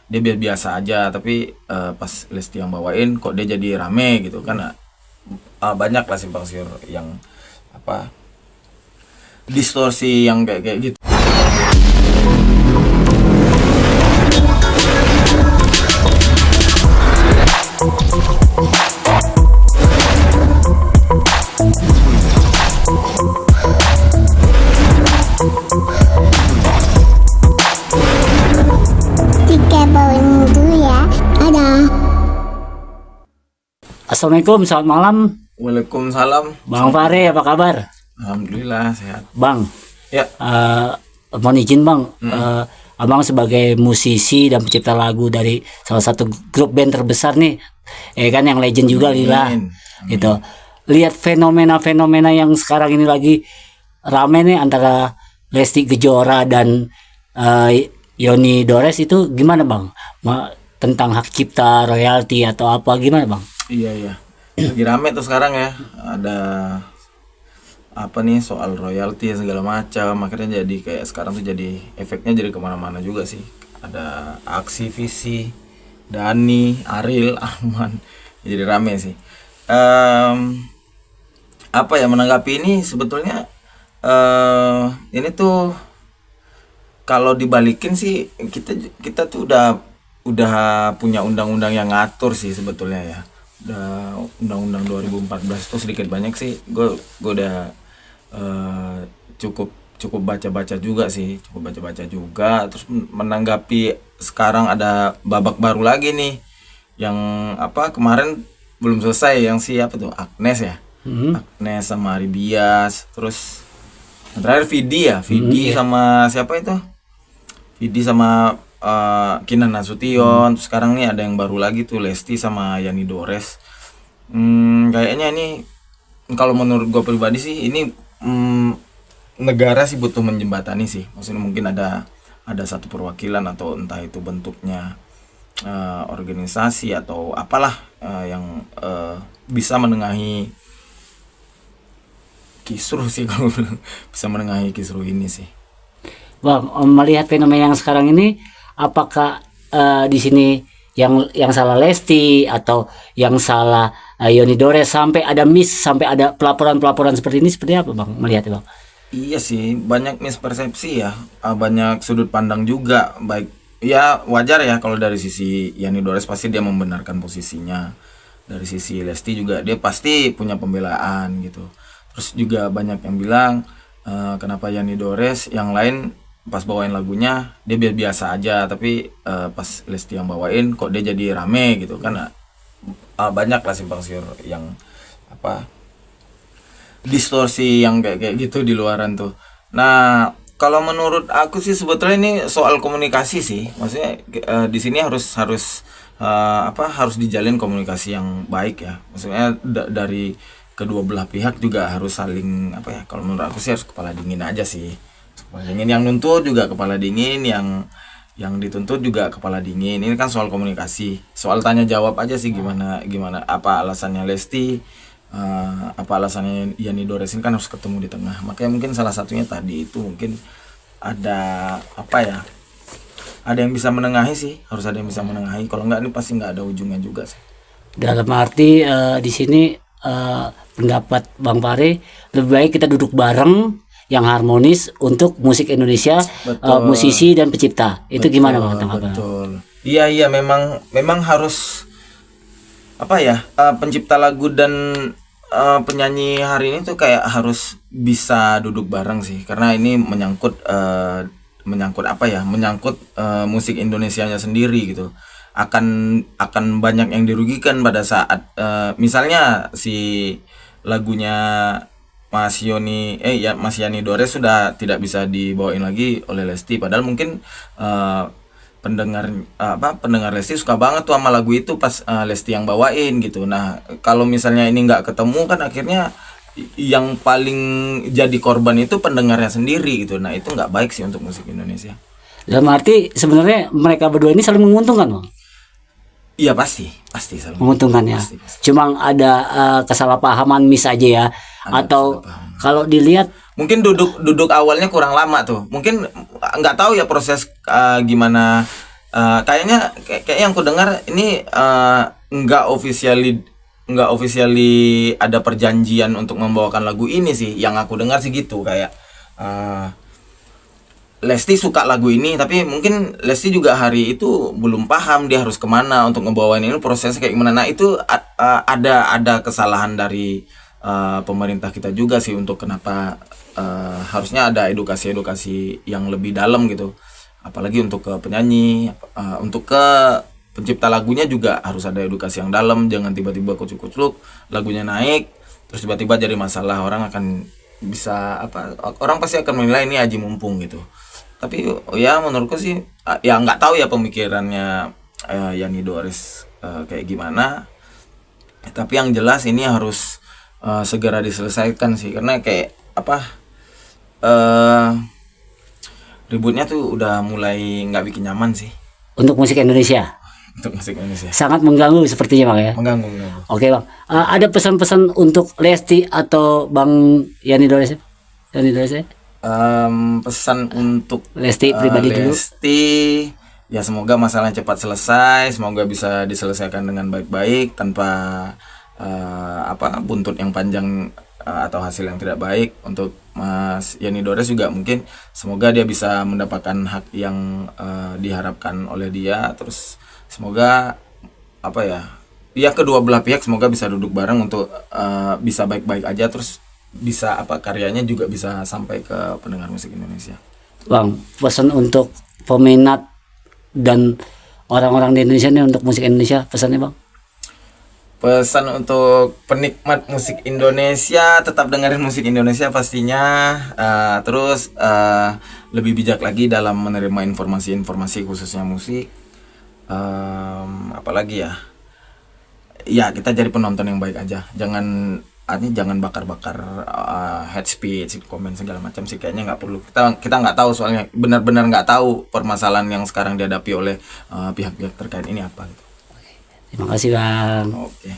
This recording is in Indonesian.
dia biasa aja, tapi pas Lesti yang bawain kok dia jadi rame gitu kan. Banyak lah simpang siur yang apa, distorsi yang kayak kayak gitu. Tiga bawain dulu ya. Ada. Assalamualaikum, selamat malam. Waalaikumsalam. Bang Fahri, apa kabar? Alhamdulillah sehat. Bang, Ya, mohon izin Bang, Abang sebagai musisi dan pencipta lagu dari salah satu grup band terbesar nih, kan yang legend juga Lila, Amin. gitu. Lihat fenomena-fenomena yang sekarang ini lagi rame nih antara Lesti Kejora dan Yoni Dores, itu gimana Bang? Tentang hak cipta, royalti atau apa, gimana Bang? iya. Lagi rame tuh sekarang ya. Ada apa nih soal royalti segala macam. Akhirnya jadi kayak sekarang tuh jadi efeknya jadi kemana-mana juga sih. Ada aksi visi, Dani, Ariel, Ahman. Jadi rame sih. Apa ya, menanggapi ini sebetulnya ini tuh kalau dibalikin sih kita tuh udah punya undang-undang yang ngatur sih sebetulnya ya. Udah undang-undang 2014 tuh sedikit banyak sih gue udah cukup baca-baca juga sih, terus menanggapi sekarang ada babak baru lagi nih yang apa, kemarin belum selesai yang siapa tuh, Agnes ya. Agnes sama Aribias, terus yang terakhir Vidi sama siapa itu, Vidi sama Kinan Nasution. Terus sekarang nih ada yang baru lagi tuh, Lesti sama Yani Dores. Kayaknya ini kalau menurut gue pribadi sih ini negara sih butuh menjembatani sih. Maksudnya mungkin ada satu perwakilan atau entah itu bentuknya organisasi atau apalah yang bisa menengahi kisruh sih kalau bisa menengahi kisruh ini sih. Bang, melihat fenomena yang sekarang ini, apakah di sini yang salah Lesti atau yang salah Yoni Dores, sampai ada sampai ada pelaporan seperti ini, seperti apa Bang melihatnya Bang? Iya sih, banyak mispersepsi ya, banyak sudut pandang juga. Baik, ya wajar ya kalau dari sisi Yani Dores pasti dia membenarkan posisinya. Dari sisi Lesti juga dia pasti punya pembelaan gitu. Terus juga banyak yang bilang kenapa Yani Dores yang lain pas bawain lagunya dia biasa aja, tapi pas Lesti yang bawain kok dia jadi rame gitu kan. Banyak lah simpang siur yang apa, distorsi yang kayak kayak gitu di luaran tuh. Nah, kalau menurut aku sih sebetulnya ini soal komunikasi sih. Maksudnya di sini harus harus dijalin komunikasi yang baik ya. Maksudnya dari kedua belah pihak juga harus saling apa ya. Kalau menurut aku sih harus kepala dingin aja sih. Kepala dingin, yang nuntut juga kepala dingin, yang dituntut juga kepala dingin. Ini kan soal komunikasi, soal tanya jawab aja sih, gimana apa alasannya Lesti, apa alasannya Yani Dores, ini kan harus ketemu di tengah. Makanya mungkin salah satunya tadi itu mungkin ada apa ya, ada yang bisa menengahi sih, harus ada yang bisa menengahi. Kalau enggak ini pasti nggak ada ujungnya juga sih. Dalam arti di sini pendapat Bang Fahri, lebih baik kita duduk bareng yang harmonis untuk musik Indonesia, musisi dan pencipta. Itu gimana Bang tanggapannya? Betul. Iya, memang harus apa ya, pencipta lagu dan penyanyi hari ini tuh kayak harus bisa duduk bareng sih, karena ini menyangkut apa ya, menyangkut musik Indonesianya sendiri gitu. Akan banyak yang dirugikan pada saat misalnya si lagunya Mas Yani Dores sudah tidak bisa dibawain lagi oleh Lesti, padahal mungkin pendengar Lesti suka banget tuh sama lagu itu pas Lesti yang bawain gitu. Nah, kalau misalnya ini nggak ketemu kan akhirnya yang paling jadi korban itu pendengarnya sendiri gitu. Nah, itu nggak baik sih untuk musik Indonesia. Dalam arti sebenarnya mereka berdua ini saling menguntungkan Bang? Iya, pasti saling Menguntungkan ya. pasti. Cuma ada kesalahpahaman aja ya. Atau kalau dilihat Mungkin duduk awalnya kurang lama tuh. Mungkin nggak tahu ya proses gimana kayak yang ku dengar ini nggak officially ada perjanjian untuk membawakan lagu ini sih. Yang aku dengar sih gitu, kayak Lesti suka lagu ini, tapi mungkin Lesti juga hari itu belum paham dia harus kemana untuk ngebawain ini, prosesnya kayak gimana. Nah itu ada kesalahan dari pemerintah kita juga sih, untuk kenapa harusnya ada edukasi yang lebih dalam gitu, apalagi untuk ke penyanyi, untuk ke pencipta lagunya juga harus ada edukasi yang dalam. Jangan tiba-tiba kucuk-kucuk lagunya naik terus tiba-tiba jadi masalah. Orang pasti akan menilai ini aji mumpung gitu. Tapi ya menurutku sih ya nggak tahu ya pemikirannya Yani Dores kayak gimana. Tapi yang jelas ini harus segera diselesaikan sih, karena kayak ributnya tuh udah mulai nggak bikin nyaman sih Untuk musik Indonesia untuk musik Indonesia. sangat mengganggu sepertinya Bang ya. Mengganggu. Oke Bang, ada pesan-pesan untuk Lesti atau Bang Yani Dores? Yani Dores ya? Pesan untuk Lesti pribadi dulu. Lesti, ya semoga masalahnya cepat selesai, semoga bisa diselesaikan dengan baik-baik tanpa buntut yang panjang atau hasil yang tidak baik. Untuk Mas Yani Dores juga mungkin semoga dia bisa mendapatkan hak yang diharapkan oleh dia. Terus semoga ya kedua belah pihak semoga bisa duduk bareng untuk bisa baik-baik aja, terus bisa karyanya juga bisa sampai ke pendengar musik Indonesia. Bang, pesan untuk peminat dan orang-orang di Indonesia nih untuk musik Indonesia, pesannya Bang? Pesan untuk penikmat musik Indonesia, tetap dengerin musik Indonesia pastinya. Terus lebih bijak lagi dalam menerima informasi-informasi khususnya musik. Apalagi ya kita jadi penonton yang baik aja. Jangan bakar-bakar hate speech, komen segala macam sih, kayaknya nggak perlu. Kita nggak tahu, soalnya benar-benar nggak tahu permasalahan yang sekarang dihadapi oleh pihak-pihak terkait ini apa gitu. Terima kasih Bang. Oke.